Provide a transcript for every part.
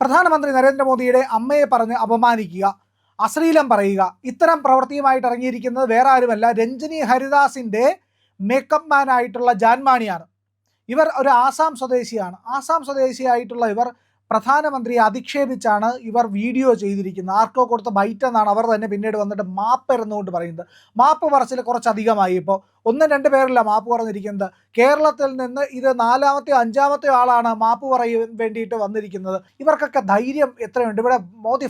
പ്രധാനമന്ത്രി നരേന്ദ്രമോദിയുടെ അമ്മയെ പറഞ്ഞ് അപമാനിക്കുക, അശ്ലീലം പറയുക, ഇത്തരം പ്രവൃത്തിയുമായിട്ട് ഇറങ്ങിയിരിക്കുന്നത് വേറെ ആരുമല്ല, രഞ്ജിനി ഹരിദാസിൻ്റെ മേക്കപ്പ് മാൻ ആയിട്ടുള്ള ജാൻമാണിയാണ്. ഇവർ ഒരു ആസാം സ്വദേശിയാണ്. ആസാം സ്വദേശിയായിട്ടുള്ള ഇവർ പ്രധാനമന്ത്രിയെ അധിക്ഷേപിച്ചാണ് ഇവർ വീഡിയോ ചെയ്തിരിക്കുന്നത്. ആർക്കോ കൊടുത്ത ബൈറ്റ് എന്നാണ് അവർ തന്നെ പിന്നീട് വന്നിട്ട് മാപ്പ് എന്നുകൊണ്ട് പറയുന്നത്. മാപ്പ് പറച്ചിൽ കുറച്ചധികമായി. ഇപ്പോൾ ഒന്നും രണ്ട് പേരല്ല മാപ്പ് പറഞ്ഞിരിക്കുന്നത്. കേരളത്തിൽ നിന്ന് ഇത് നാലാമത്തെ അഞ്ചാമത്തെ ആളാണ് മാപ്പ് പറയാൻ വേണ്ടിയിട്ട് വന്നിരിക്കുന്നത്. ഇവർക്കൊക്കെ ധൈര്യം എത്രയുണ്ട്? ഇവിടെ മോദി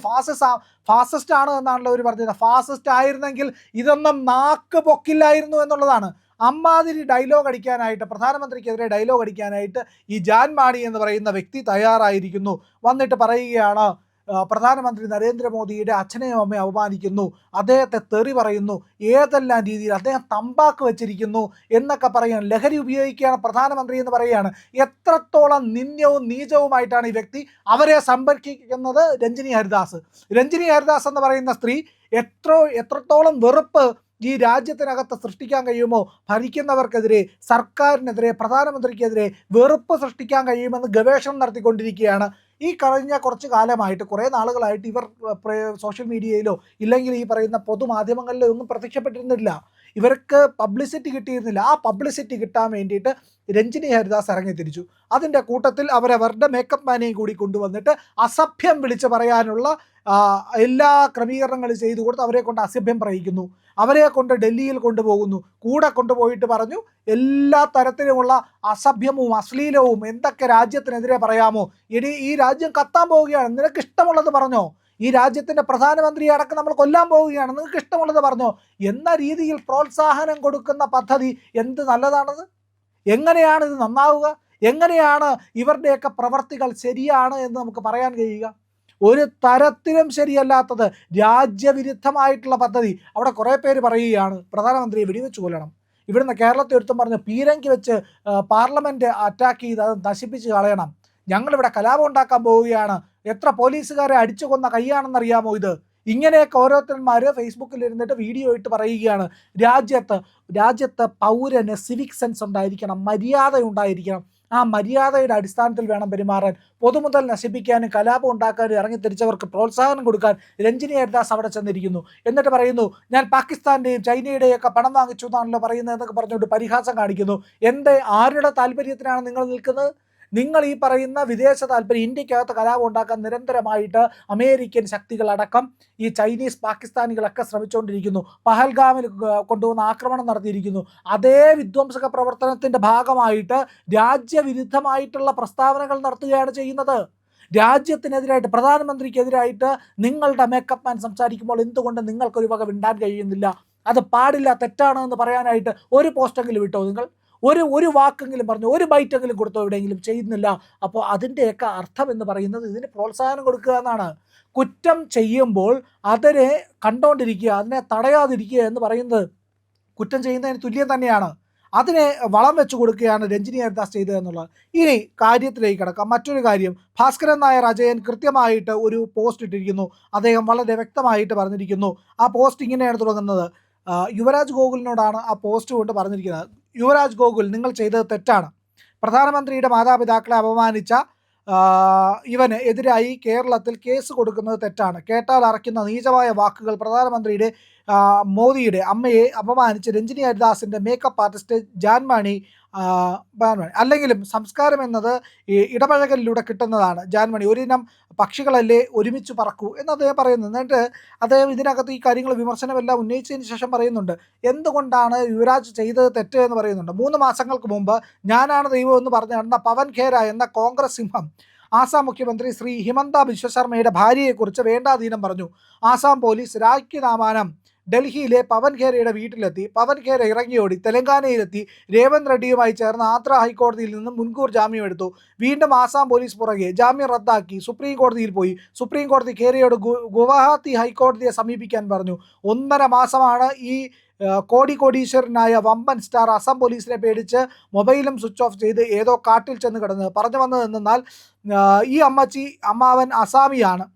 ഫാസിസ്റ്റ് ആണ് എന്നാണല്ലോ അവർ പറഞ്ഞത്. ഫാസിസ്റ്റ് ആയിരുന്നെങ്കിൽ ഇതൊന്നും നാക്ക് പൊക്കില്ലായിരുന്നു എന്നുള്ളതാണ്. അമ്മാതിരി ഡയലോഗ് അടിക്കാനായിട്ട്, പ്രധാനമന്ത്രിക്കെതിരെ ഡയലോഗ് അടിക്കാനായിട്ട് ഈ ജാൻമാണി എന്ന് പറയുന്ന വ്യക്തി തയ്യാറായിരിക്കുന്നു. വന്നിട്ട് പറയുകയാണ്, പ്രധാനമന്ത്രി നരേന്ദ്രമോദിയുടെ അച്ഛനെയും അമ്മയും അപമാനിക്കുന്നു, അദ്ദേഹത്തെ തെറി പറയുന്നു, ഏതെല്ലാം രീതിയിൽ അദ്ദേഹം തമ്പാക്ക് വെച്ചിരിക്കുന്നു എന്നൊക്കെ പറയാൻ, ലഹരി ഉപയോഗിക്കുകയാണ് പ്രധാനമന്ത്രി എന്ന് പറയുകയാണ്. എത്രത്തോളം നിന്ദ്യവും നീചവുമായിട്ടാണ് ഈ വ്യക്തി അവരെ സംരക്ഷിക്കുന്നത്. രഞ്ജിനി ഹരിദാസ് എന്ന് പറയുന്ന സ്ത്രീ എത്രത്തോളം വെറുപ്പ് ഈ രാജ്യത്തിനകത്ത് സൃഷ്ടിക്കാൻ കഴിയുമോ, ഭരിക്കുന്നവർക്കെതിരെ, സർക്കാരിനെതിരെ, പ്രധാനമന്ത്രിക്കെതിരെ വെറുപ്പ് സൃഷ്ടിക്കാൻ കഴിയുമെന്ന് ഗവേഷണം നടത്തിക്കൊണ്ടിരിക്കുകയാണ്. ഈ കഴിഞ്ഞ കുറച്ച് കാലമായിട്ട്, കുറേ നാളുകളായിട്ട് ഇവർ സോഷ്യൽ മീഡിയയിലോ ഇല്ലെങ്കിൽ ഈ പറയുന്ന പൊതുമാധ്യമങ്ങളിലോ ഒന്നും പ്രത്യക്ഷപ്പെട്ടിരുന്നില്ല. ഇവർക്ക് പബ്ലിസിറ്റി കിട്ടിയിരുന്നില്ല. ആ പബ്ലിസിറ്റി കിട്ടാൻ വേണ്ടിയിട്ട് രഞ്ജിനി ഹരിദാസ് ഇറങ്ങി തിരിച്ചു. അതിൻ്റെ കൂട്ടത്തിൽ അവരവരുടെ മേക്കപ്പ് മാനെയും കൂടി കൊണ്ടുവന്നിട്ട് അസഭ്യം വിളിച്ച് പറയാനുള്ള എല്ലാ ക്രമീകരണങ്ങളും ചെയ്തു കൊടുത്ത് അവരെ കൊണ്ട് അസഭ്യം പറയിക്കുന്നു. അവരെ കൊണ്ട് ഡൽഹിയിൽ കൊണ്ടുപോകുന്നു. കൂടെ കൊണ്ടുപോയിട്ട് പറഞ്ഞു, എല്ലാ തരത്തിലുമുള്ള അസഭ്യവും അശ്ലീലവും എന്തൊക്കെ രാജ്യത്തിനെതിരെ പറയാമോ, ഇനി ഈ രാജ്യം കത്താൻ പോവുകയാണ്, നിനക്ക് ഇഷ്ടമുള്ളത് പറഞ്ഞോ, ഈ രാജ്യത്തിൻ്റെ പ്രധാനമന്ത്രിയെ അടക്കം നമ്മൾ കൊല്ലാൻ പോവുകയാണ്, നിങ്ങൾക്ക് ഇഷ്ടമുള്ളത് പറഞ്ഞോ എന്ന രീതിയിൽ പ്രോത്സാഹനം കൊടുക്കുന്ന പദ്ധതി എന്ത് നല്ലതാണത്? എങ്ങനെയാണ് ഇത് നന്നാവുക? എങ്ങനെയാണ് ഇവരുടെയൊക്കെ പ്രവർത്തികൾ ശരിയാണ് എന്ന് നമുക്ക് പറയാൻ കഴിയുക? ഒരു തരത്തിലും ശരിയല്ലാത്തത്, രാജ്യവിരുദ്ധമായിട്ടുള്ള പദ്ധതി. അവിടെ കുറേ പേര് പറയുകയാണ് പ്രധാനമന്ത്രിയെ വെടിവെച്ച് കൊല്ലണം. ഇവിടുന്ന് കേരളത്തിൽ ഒരുത്തം പറഞ്ഞ് പീരങ്കി വെച്ച് പാർലമെൻറ്റ് അറ്റാക്ക് ചെയ്ത് അത് നശിപ്പിച്ച് കളയണം, ഞങ്ങളിവിടെ കലാപം ഉണ്ടാക്കാൻ പോവുകയാണ്, എത്ര പോലീസുകാരെ അടിച്ചു കൊന്ന കൈയാണെന്നറിയാമോ ഇത്? ഇങ്ങനെയൊക്കെ ഓരോരുത്തന്മാർ ഫേസ്ബുക്കിൽ ഇരുന്നിട്ട് വീഡിയോ ഇട്ട് പറയുകയാണ്. രാജ്യത്ത് പൗരന് സിവിക് സെൻസ് ഉണ്ടായിരിക്കണം, മര്യാദ ഉണ്ടായിരിക്കണം. ആ മര്യാദയുടെ അടിസ്ഥാനത്തിൽ വേണം പെരുമാറാൻ. പൊതുമുതൽ നശിപ്പിക്കാനും കലാപം ഉണ്ടാക്കാനും ഇറങ്ങിത്തിരിച്ചവർക്ക് പ്രോത്സാഹനം കൊടുക്കാൻ രഞ്ജിനി ഹരിദാസ് അവിടെ ചെന്നിരിക്കുന്നു. എന്നിട്ട് പറയുന്നു, ഞാൻ പാകിസ്ഥാൻ്റെയും ചൈനയുടെയും ഒക്കെ പണം വാങ്ങിച്ചു എന്നാണല്ലോ പറയുന്നത് എന്നൊക്കെ പറഞ്ഞുകൊണ്ട് പരിഹാസം കാണിക്കുന്നു. ആരുടെ താല്പര്യത്തിനാണ് നിങ്ങൾ നിൽക്കുന്നത്? നിങ്ങൾ ഈ പറയുന്ന വിദേശ താല്പര്യം, ഇന്ത്യക്കകത്ത് കലാപം ഉണ്ടാക്കാൻ നിരന്തരമായിട്ട് അമേരിക്കൻ ശക്തികളടക്കം ഈ ചൈനീസ് പാകിസ്ഥാനികളൊക്കെ ശ്രമിച്ചുകൊണ്ടിരിക്കുന്നു. പഹൽഗാമിൽ കൊണ്ടുവന്ന് ആക്രമണം നടത്തിയിരിക്കുന്നു. അതേ വിധ്വംസക പ്രവർത്തനത്തിൻ്റെ ഭാഗമായിട്ട് രാജ്യവിരുദ്ധമായിട്ടുള്ള പ്രസ്താവനകൾ നടത്തുകയാണ് ചെയ്യുന്നത്. രാജ്യത്തിനെതിരായിട്ട്, പ്രധാനമന്ത്രിക്കെതിരായിട്ട് നിങ്ങളുടെ മേക്കപ്പ് മാൻ സംസാരിക്കുമ്പോൾ എന്തുകൊണ്ട് നിങ്ങൾക്കൊരു വക വിണ്ടാൻ കഴിയുന്നില്ല? അത് പാടില്ല, തെറ്റാണ് എന്ന് പറയാനായിട്ട് ഒരു പോസ്റ്റെങ്കിലും ഇട്ടോ നിങ്ങൾ? ഒരു വാക്കെങ്കിലും പറഞ്ഞു, ഒരു ബൈറ്റെങ്കിലും കൊടുത്തോ? എവിടെയെങ്കിലും ചെയ്യുന്നില്ല. അപ്പോൾ അതിൻ്റെയൊക്കെ അർത്ഥം എന്ന് പറയുന്നത് ഇതിന് പ്രോത്സാഹനം കൊടുക്കുക എന്നാണ്. കുറ്റം ചെയ്യുമ്പോൾ അതിനെ കണ്ടുകൊണ്ടിരിക്കുക, അതിനെ തടയാതിരിക്കുക എന്ന് പറയുന്നത് കുറ്റം ചെയ്യുന്നതിന് തുല്യം തന്നെയാണ്. അതിനെ വളം വെച്ച് കൊടുക്കുകയാണ് രഞ്ജിനി ഹരിദാസ് ചെയ്തത് എന്നുള്ളത്. ഇനി കാര്യത്തിലേക്ക് കിടക്കാം. മറ്റൊരു കാര്യം, ഭാസ്കരൻ നായർ അജയൻ കൃത്യമായിട്ട് ഒരു പോസ്റ്റ് ഇട്ടിരിക്കുന്നു. അദ്ദേഹം വളരെ വ്യക്തമായിട്ട് പറഞ്ഞിരിക്കുന്നു. ആ പോസ്റ്റ് ഇങ്ങനെയാണ് തുടങ്ങുന്നത്. യുവരാജ് ഗോകുലിനോടാണ് ആ പോസ്റ്റ് കൊണ്ട് പറഞ്ഞിരിക്കുന്നത്. യുവരാജ് ഗോകുൽ, നിങ്ങൾ ചെയ്തത് തെറ്റാണ്. പ്രധാനമന്ത്രിയുടെ മാതാപിതാക്കളെ അപമാനിച്ച ഇവന് എതിരായി കേരളത്തിൽ കേസ് കൊടുക്കുന്നത് തെറ്റാണ്. കേട്ടാൽ അറയ്ക്കുന്ന നീചമായ വാക്കുകൾ പ്രധാനമന്ത്രിയുടെ മോദിയുടെ അമ്മയെ അപമാനിച്ച് രഞ്ജിനി ഹരിദാസിൻ്റെ മേക്കപ്പ് ആർട്ടിസ്റ്റ് ജാൻമാണി അല്ലെങ്കിലും സംസ്കാരം എന്നത് ഇടപഴകലിലൂടെ കിട്ടുന്നതാണ്. ജാൻമണി ഒരിനം പക്ഷികളല്ലേ, ഒരുമിച്ച് പറക്കൂ എന്ന് അദ്ദേഹം പറയുന്നു. എന്നിട്ട് അദ്ദേഹം ഇതിനകത്ത് ഈ കാര്യങ്ങൾ വിമർശനമെല്ലാം ഉന്നയിച്ചതിന് ശേഷം പറയുന്നുണ്ട്, എന്തുകൊണ്ടാണ് യുവരാജ് ചെയ്തത് തെറ്റ് എന്ന് പറയുന്നുണ്ട്. 3 മാസങ്ങൾക്ക് മുമ്പ് ഞാനാണ് ദൈവം എന്ന് പറഞ്ഞു നടന്ന പവൻ ഖേര എന്ന കോൺഗ്രസ് സിംഹം ആസാം മുഖ്യമന്ത്രി ശ്രീ ഹിമന്ത ബിശ്വ ശർമ്മയുടെ ഭാര്യയെക്കുറിച്ച് വേണ്ടാധീനം പറഞ്ഞു. ആസാം പോലീസ് രാഖ്യനാമാനം ഡൽഹിയിലെ പവൻ ഖേരയുടെ വീട്ടിലെത്തി. പവൻ ഖേര ഇറങ്ങിയോടി തെലങ്കാനയിലെത്തി രേവന്ത് റെഡ്ഡിയുമായി ചേർന്ന് ആന്ധ്ര ഹൈക്കോടതിയിൽ നിന്നും മുൻകൂർ ജാമ്യം എടുത്തു. വീണ്ടും ആസാം പോലീസ് പുറകെ ജാമ്യം റദ്ദാക്കി സുപ്രീം കോടതിയിൽ പോയി. സുപ്രീം കോടതി ഖേരയോട് ഗുവാഹത്തി ഹൈക്കോടതിയെ സമീപിക്കാൻ പറഞ്ഞു. 1.5 മാസമാണ് ഈ കോടീശ്വരനായ വമ്പൻ സ്റ്റാർ അസം പോലീസിനെ പേടിച്ച് മൊബൈലും സ്വിച്ച് ഓഫ് ചെയ്ത് ഏതോ കാട്ടിൽ ചെന്ന് കിടന്നത്. പറഞ്ഞു വന്നത് എന്നാൽ ഈ അമ്മാവൻ അസാമിയാണ്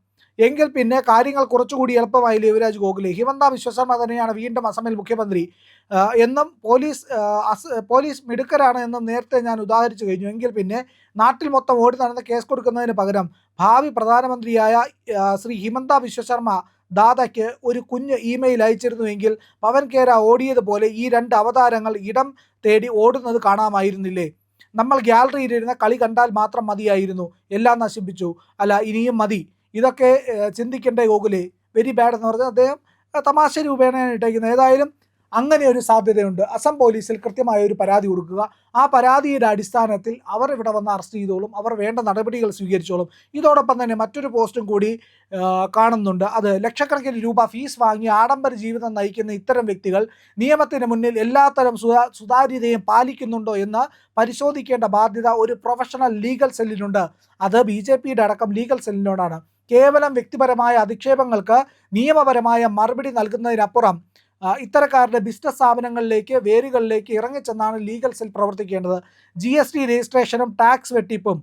എങ്കിൽ പിന്നെ കാര്യങ്ങൾ കുറച്ചുകൂടി എളുപ്പമായില്ലേ യുവരാജ് ഗോകുലെ? ഹിമന്ത ബിശ്വ ശർമ്മ തന്നെയാണ് വീണ്ടും അസമിൽ മുഖ്യമന്ത്രി എന്നും പോലീസ് മിടുക്കരാണ് എന്നും നേരത്തെ ഞാൻ ഉദാഹരിച്ചു കഴിഞ്ഞു. എങ്കിൽ പിന്നെ നാട്ടിൽ മൊത്തം ഓടി നടന്ന് കേസ് കൊടുക്കുന്നതിന് പകരം ഭാവി പ്രധാനമന്ത്രിയായ ശ്രീ ഹിമന്ത ബിശ്വ ശർമ്മ ദാദയ്ക്ക് ഒരു കുഞ്ഞ് ഇമെയിൽ അയച്ചിരുന്നുവെങ്കിൽ പവൻ കേര ഓടിയതുപോലെ ഈ രണ്ട് അവതാരങ്ങൾ ഇടം തേടി ഓടുന്നത് കാണാമായിരുന്നില്ലേ? നമ്മൾ ഗ്യാലറിയിലിരുന്ന കളി കണ്ടാൽ മാത്രം മതിയായിരുന്നു, എല്ലാം നശിപ്പിച്ചു, അല്ല ഇനിയും മതി, ഇതൊക്കെ ചിന്തിക്കേണ്ടേ ഗോകുലേ, വെരി ബാഡ് എന്ന് പറഞ്ഞാൽ അദ്ദേഹം തമാശ രൂപേണയാണ് ഇട്ടേക്കുന്നത്. ഏതായാലും അങ്ങനെ ഒരു സാധ്യതയുണ്ട്. അസം പോലീസിൽ കൃത്യമായ ഒരു പരാതി കൊടുക്കുക, ആ പരാതിയുടെ അടിസ്ഥാനത്തിൽ അവർ ഇവിടെ വന്ന് അറസ്റ്റ് ചെയ്തോളും, അവർ വേണ്ട നടപടികൾ സ്വീകരിച്ചോളും. ഇതോടൊപ്പം തന്നെ മറ്റൊരു പോസ്റ്റും കൂടി കാണുന്നുണ്ട്. അത് ലക്ഷക്കണക്കിന് രൂപ ഫീസ് വാങ്ങി ആഡംബര ജീവിതം നയിക്കുന്ന ഇത്തരം വ്യക്തികൾ നിയമത്തിന് മുന്നിൽ എല്ലാത്തരം സുതാര്യതയും പാലിക്കുന്നുണ്ടോ എന്ന് പരിശോധിക്കേണ്ട ബാധ്യത ഒരു പ്രൊഫഷണൽ ലീഗൽ സെല്ലിനുണ്ട്. അത് BJPയുടെ അടക്കം ലീഗൽ സെല്ലിനോടാണ്. കേവലം വ്യക്തിപരമായ അധിക്ഷേപങ്ങൾക്ക് നിയമപരമായ മറുപടി നൽകുന്നതിനപ്പുറം ഇത്തരക്കാരുടെ ബിസിനസ് സ്ഥാപനങ്ങളിലേക്ക്, വേരുകളിലേക്ക് ഇറങ്ങിച്ചെന്നാണ് ലീഗൽ സെൽ പ്രവർത്തിക്കേണ്ടത്. GST രജിസ്ട്രേഷനും ടാക്സ് വെട്ടിപ്പും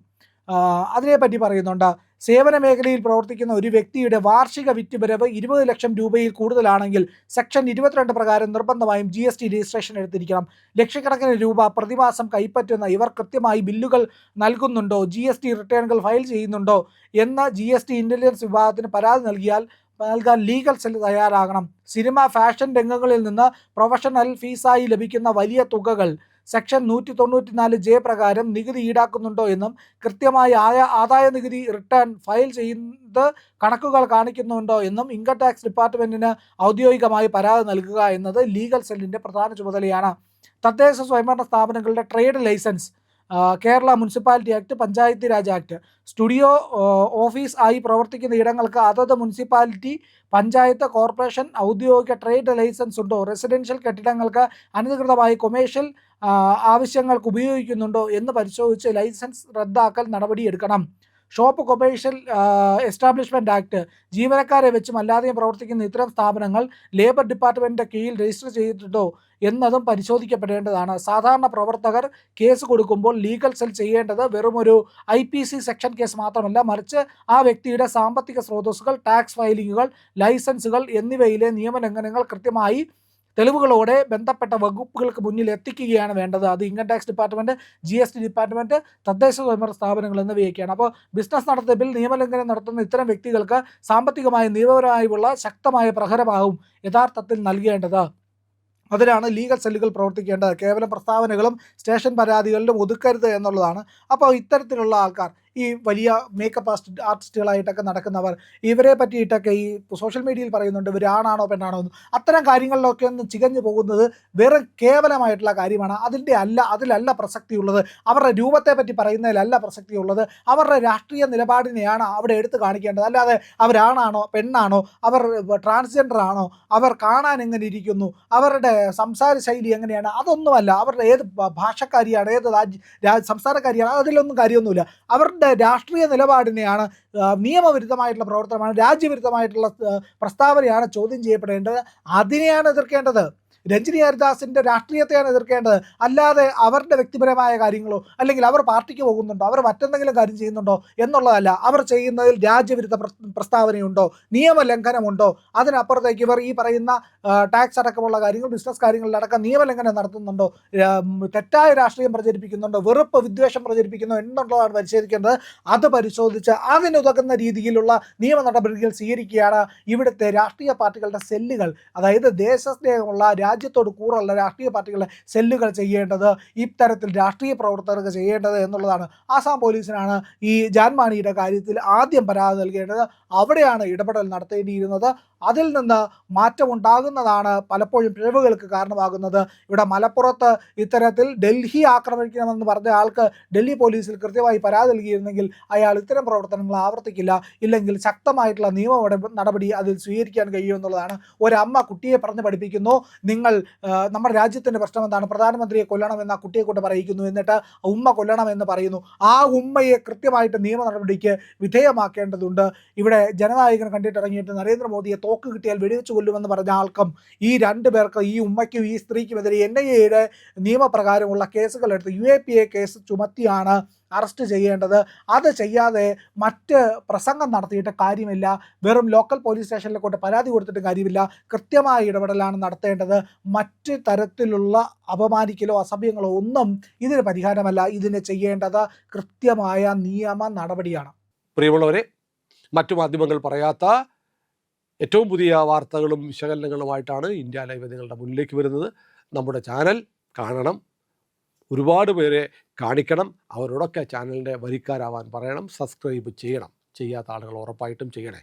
അതിനെപ്പറ്റി പറയുന്നുണ്ട്. സേവന മേഖലയിൽ പ്രവർത്തിക്കുന്ന ഒരു വ്യക്തിയുടെ വാർഷിക വിറ്റുവരവ് 20 ലക്ഷം രൂപയിൽ കൂടുതലാണെങ്കിൽ സെക്ഷൻ 22 പ്രകാരം നിർബന്ധമായും GST രജിസ്ട്രേഷൻ എടുത്തിരിക്കണം. ലക്ഷക്കണക്കിന് രൂപ പ്രതിമാസം കൈപ്പറ്റുന്ന ഇവർ കൃത്യമായി ബില്ലുകൾ നൽകുന്നുണ്ടോ, GST റിട്ടേണുകൾ ഫയൽ ചെയ്യുന്നുണ്ടോ എന്ന് GST ഇൻ്റലിജൻസ് വിഭാഗത്തിന് പരാതി നൽകാൻ ലീഗൽ സെൽ തയ്യാറാകണം. സിനിമ, ഫാഷൻ രംഗങ്ങളിൽ നിന്ന് പ്രൊഫഷണൽ ഫീസായി ലഭിക്കുന്ന വലിയ തുകകൾ സെക്ഷൻ 194J പ്രകാരം നികുതി ഈടാക്കുന്നുണ്ടോ എന്നും കൃത്യമായി ആദായ നികുതി റിട്ടേൺ ഫയൽ ചെയ്യുന്നത് കണക്കുകൾ കാണിക്കുന്നുണ്ടോ എന്നും ഇൻകം ടാക്സ് ഡിപ്പാർട്ട്മെൻറ്റിന് ഔദ്യോഗികമായി പരാതി നൽകുക എന്നത് ലീഗൽ സെല്ലിൻ്റെ പ്രധാന ചുമതലയാണ്. തദ്ദേശ സ്വയംഭരണ സ്ഥാപനങ്ങളുടെ trade licence, Kerala municipality act, panchayat raj act, studio office ആയി പ്രവർത്തിക്കുന്ന ഇടങ്ങൾക്ക് അതത് മുനിസിപ്പാലിറ്റി, പഞ്ചായത്ത്, കോർപ്പറേഷൻ ഔദ്യോഗിക ട്രേഡ് ലൈസൻസ് ഉണ്ടോ, റെസിഡൻഷ്യൽ കെട്ടിടങ്ങൾക്ക് അനധികൃതമായി കൊമേഴ്ഷ്യൽ ആവശ്യങ്ങൾക്ക് ഉപയോഗിക്കുന്നുണ്ടോ എന്ന് പരിശോധിച്ച് ലൈസൻസ് റദ്ദാക്കൽ നടപടിയെടുക്കണം. ഷോപ്പ് കൊമേഴ്ഷ്യൽ എസ്റ്റാബ്ലിഷ്മെൻറ്റ് ആക്ട്, ജീവനക്കാരെ വെച്ചും അല്ലാതെയും പ്രവർത്തിക്കുന്ന ഇത്തരം സ്ഥാപനങ്ങൾ ലേബർ ഡിപ്പാർട്ട്മെൻറ്റിൻ്റെ കീഴിൽ രജിസ്റ്റർ ചെയ്തിട്ടുണ്ടോ എന്നതും പരിശോധിക്കപ്പെടേണ്ടതാണ്. സാധാരണ പ്രവർത്തകർ കേസ് കൊടുക്കുമ്പോൾ ലീഗൽ സെൽ ചെയ്യേണ്ടത് വെറുമൊരു IPC സെക്ഷൻ കേസ് മാത്രമല്ല, മറിച്ച് ആ വ്യക്തിയുടെ സാമ്പത്തിക സ്രോതസ്സുകൾ, ടാക്സ് ഫയലിങ്ങുകൾ, ലൈസൻസുകൾ എന്നിവയിലെ നിയമലംഘനങ്ങൾ കൃത്യമായി തെളിവുകളോടെ ബന്ധപ്പെട്ട വകുപ്പുകൾക്ക് മുന്നിൽ എത്തിക്കുകയാണ് വേണ്ടത്. അത് income tax department, GST department, തദ്ദേശ സ്വയംഭരണ സ്ഥാപനങ്ങൾ എന്നിവയൊക്കെയാണ്. അപ്പോൾ ബിസിനസ് നടത്തിപ്പിൽ നിയമലംഘനം നടത്തുന്ന ഇത്തരം വ്യക്തികൾക്ക് സാമ്പത്തികമായ, നിയമപരമായുള്ള ശക്തമായ പ്രഹരമാവും യഥാർത്ഥത്തിൽ നൽകേണ്ടത്. അതിലാണ് ലീഗൽ സെല്ലുകൾ പ്രവർത്തിക്കേണ്ടത്. കേവലം പ്രസ്താവനകളും സ്റ്റേഷൻ പരാതികളിലും ഒതുക്കരുത് എന്നുള്ളതാണ്. അപ്പോൾ ഇത്തരത്തിലുള്ള ആൾക്കാർ, ഈ വലിയ മേക്കപ്പ് ആർട്ടിസ്റ്റുകളായിട്ടൊക്കെ നടക്കുന്നവർ, ഇവരെ പറ്റിയിട്ടൊക്കെ ഈ സോഷ്യൽ മീഡിയയിൽ പറയുന്നുണ്ട് ഇവർ ആണാണോ പെണ്ണാണോ എന്ന്. അത്തരം കാര്യങ്ങളിലൊക്കെ ഒന്ന് ചികഞ്ഞു പോകുന്നത് വെറും കേവലമായിട്ടുള്ള കാര്യമാണ്. അതിലല്ല പ്രസക്തിയുള്ളത്. അവരുടെ രൂപത്തെ പറ്റി പറയുന്നതിലല്ല പ്രസക്തിയുള്ളത്. അവരുടെ രാഷ്ട്രീയ നിലപാടിനെയാണ് അവിടെ എടുത്തു കാണിക്കേണ്ടത്. അല്ലാതെ അവരാണാണോ പെണ്ണാണോ, അവർ ട്രാൻസ്ജെൻഡർ ആണോ, അവർ കാണാൻ എങ്ങനെ ഇരിക്കുന്നു, അവരുടെ സംസാര ശൈലി എങ്ങനെയാണ്, അതൊന്നുമല്ല. അവരുടെ ഏത് ഭാഷക്കാരിയാണ്, ഏത് സംസ്ഥാനക്കാരിയാണ്, അതിലൊന്നും കാര്യമൊന്നുമില്ല. അവരുടെ രാഷ്ട്രീയ നിലപാടിനെയാണ്, നിയമവിരുദ്ധമായിട്ടുള്ള പ്രവർത്തനമാണ്, രാജ്യവിരുദ്ധമായിട്ടുള്ള പ്രസ്താവനയാണ് ചോദ്യം ചെയ്യപ്പെടേണ്ടത്. അതിനെയാണ് എതിർക്കേണ്ടത്. രഞ്ജിനി ഹരിദാസിൻ്റെ രാഷ്ട്രീയത്തെയാണ് എതിർക്കേണ്ടത്. അല്ലാതെ അവരുടെ വ്യക്തിപരമായ കാര്യങ്ങളോ, അല്ലെങ്കിൽ അവർ പാർട്ടിക്ക് പോകുന്നുണ്ടോ, അവർ മറ്റെന്തെങ്കിലും കാര്യം ചെയ്യുന്നുണ്ടോ എന്നുള്ളതല്ല. അവർ ചെയ്യുന്നതിൽ രാജ്യവിരുദ്ധ പ്രസ്താവനയുണ്ടോ, നിയമലംഘനമുണ്ടോ, അതിനപ്പുറത്തേക്ക് ഇവർ ഈ പറയുന്ന ടാക്സ് അടക്കമുള്ള കാര്യങ്ങൾ, ബിസിനസ് കാര്യങ്ങളിലടക്കം നിയമലംഘനം നടത്തുന്നുണ്ടോ, തെറ്റായ രാഷ്ട്രീയം പ്രചരിപ്പിക്കുന്നുണ്ടോ, വെറുപ്പ്, വിദ്വേഷം പ്രചരിപ്പിക്കുന്നോ എന്നുള്ളതാണ് പരിശോധിക്കേണ്ടത്. അത് പരിശോധിച്ച് അതിനുതകുന്ന രീതിയിലുള്ള നിയമ നടപടികൾ സ്വീകരിക്കുകയാണ് ഇവിടുത്തെ രാഷ്ട്രീയ പാർട്ടികളുടെ സെല്ലുകൾ, അതായത് ദേശസ്നേഹമുള്ള, രാജ്യത്തോട് കൂറുള്ള രാഷ്ട്രീയ പാർട്ടികളുടെ സെല്ലുകൾ ചെയ്യേണ്ടത്, ഇത്തരത്തിൽ രാഷ്ട്രീയ പ്രവർത്തകർക്ക് ചെയ്യേണ്ടത് എന്നുള്ളതാണ്. ആസാം പോലീസിനാണ് ഈ ജാൻമാണിയുടെ കാര്യത്തിൽ ആദ്യം പരാതി നൽകേണ്ടത്. അവിടെയാണ് ഇടപെടൽ നടത്തേണ്ടിയിരുന്നത്. അതിൽ നിന്ന് മാറ്റമുണ്ടാകുന്നതാണ് പലപ്പോഴും പിഴവുകൾക്ക് കാരണമാകുന്നത്. ഇവിടെ മലപ്പുറത്ത് ഇത്തരത്തിൽ ഡൽഹി ആക്രമിക്കണമെന്ന് പറഞ്ഞ ആൾക്ക് ഡൽഹി പോലീസിൽ കൃത്യമായി പരാതി നൽകിയിരുന്നെങ്കിൽ അയാൾ ഇത്തരം പ്രവർത്തനങ്ങൾ ആവർത്തിക്കില്ല. ഇല്ലെങ്കിൽ ശക്തമായിട്ടുള്ള നിയമ നടപടി അതിൽ സ്വീകരിക്കാൻ കഴിയുമെന്നുള്ളതാണ്. ഒരമ്മ കുട്ടിയെ പറഞ്ഞ് പഠിപ്പിക്കുന്നു, നിങ്ങൾ നമ്മുടെ രാജ്യത്തിൻ്റെ പ്രശ്നം എന്താണ്, പ്രധാനമന്ത്രിയെ കൊല്ലണമെന്ന് ആ കുട്ടിയെ കൊണ്ട് പറയിക്കുന്നു, എന്നിട്ട് ഉമ്മ കൊല്ലണമെന്ന് പറയുന്നു. ആ ഉമ്മയെ കൃത്യമായിട്ട് നിയമ നടപടിക്ക് വിധേയമാക്കേണ്ടതുണ്ട്. ഇവിടെ ജനനായകൻ കണ്ടിട്ടിറങ്ങിയിട്ട് നരേന്ദ്രമോദിയെ തോക്ക് കിട്ടിയാൽ വെടിവെച്ച് കൊല്ലുമെന്ന് പറഞ്ഞ ആൾക്കും ഈ രണ്ടു പേർക്കും, ഈ ഉമ്മയ്ക്കും ഈ സ്ത്രീക്കുമെതിരെ NIA നിയമപ്രകാരമുള്ള കേസുകൾ എടുത്ത് UAPA കേസ് ചുമത്തിയാണ് അറസ്റ്റ് ചെയ്യേണ്ടത്. അത് ചെയ്യാതെ മറ്റ് പ്രസംഗം നടത്തിയിട്ട് കാര്യമില്ല. വെറും ലോക്കൽ പോലീസ് സ്റ്റേഷനിൽ കൊണ്ട് പരാതി കൊടുത്തിട്ട് കാര്യമില്ല. കൃത്യമായ ഇടപെടലാണ് നടത്തേണ്ടത്. മറ്റ് തരത്തിലുള്ള അപമാനിക്കലോ അസഭ്യങ്ങളോ ഒന്നും ഇതിന് പരിഹാരമല്ല. ഇതിന് ചെയ്യേണ്ടത് കൃത്യമായ നിയമ നടപടിയാണ്. പ്രിയമുള്ളവരെ, മറ്റു മാധ്യമങ്ങൾ പറയാത്ത ഏറ്റവും പുതിയ വാർത്തകളും വിശകലനങ്ങളുമായിട്ടാണ് ഇന്ത്യ ലൈവ് നിങ്ങളുടെ മുന്നിലേക്ക് വരുന്നത്. നമ്മുടെ ചാനൽ കാണണം, ഒരുപാട് പേരെ കാണിക്കണം, അവരോടൊക്കെ ചാനലിൻ്റെ വരിക്കാരാവാൻ പറയണം, സബ്സ്ക്രൈബ് ചെയ്യണം. ചെയ്യാത്ത ആളുകൾ ഉറപ്പായിട്ടും ചെയ്യണേ.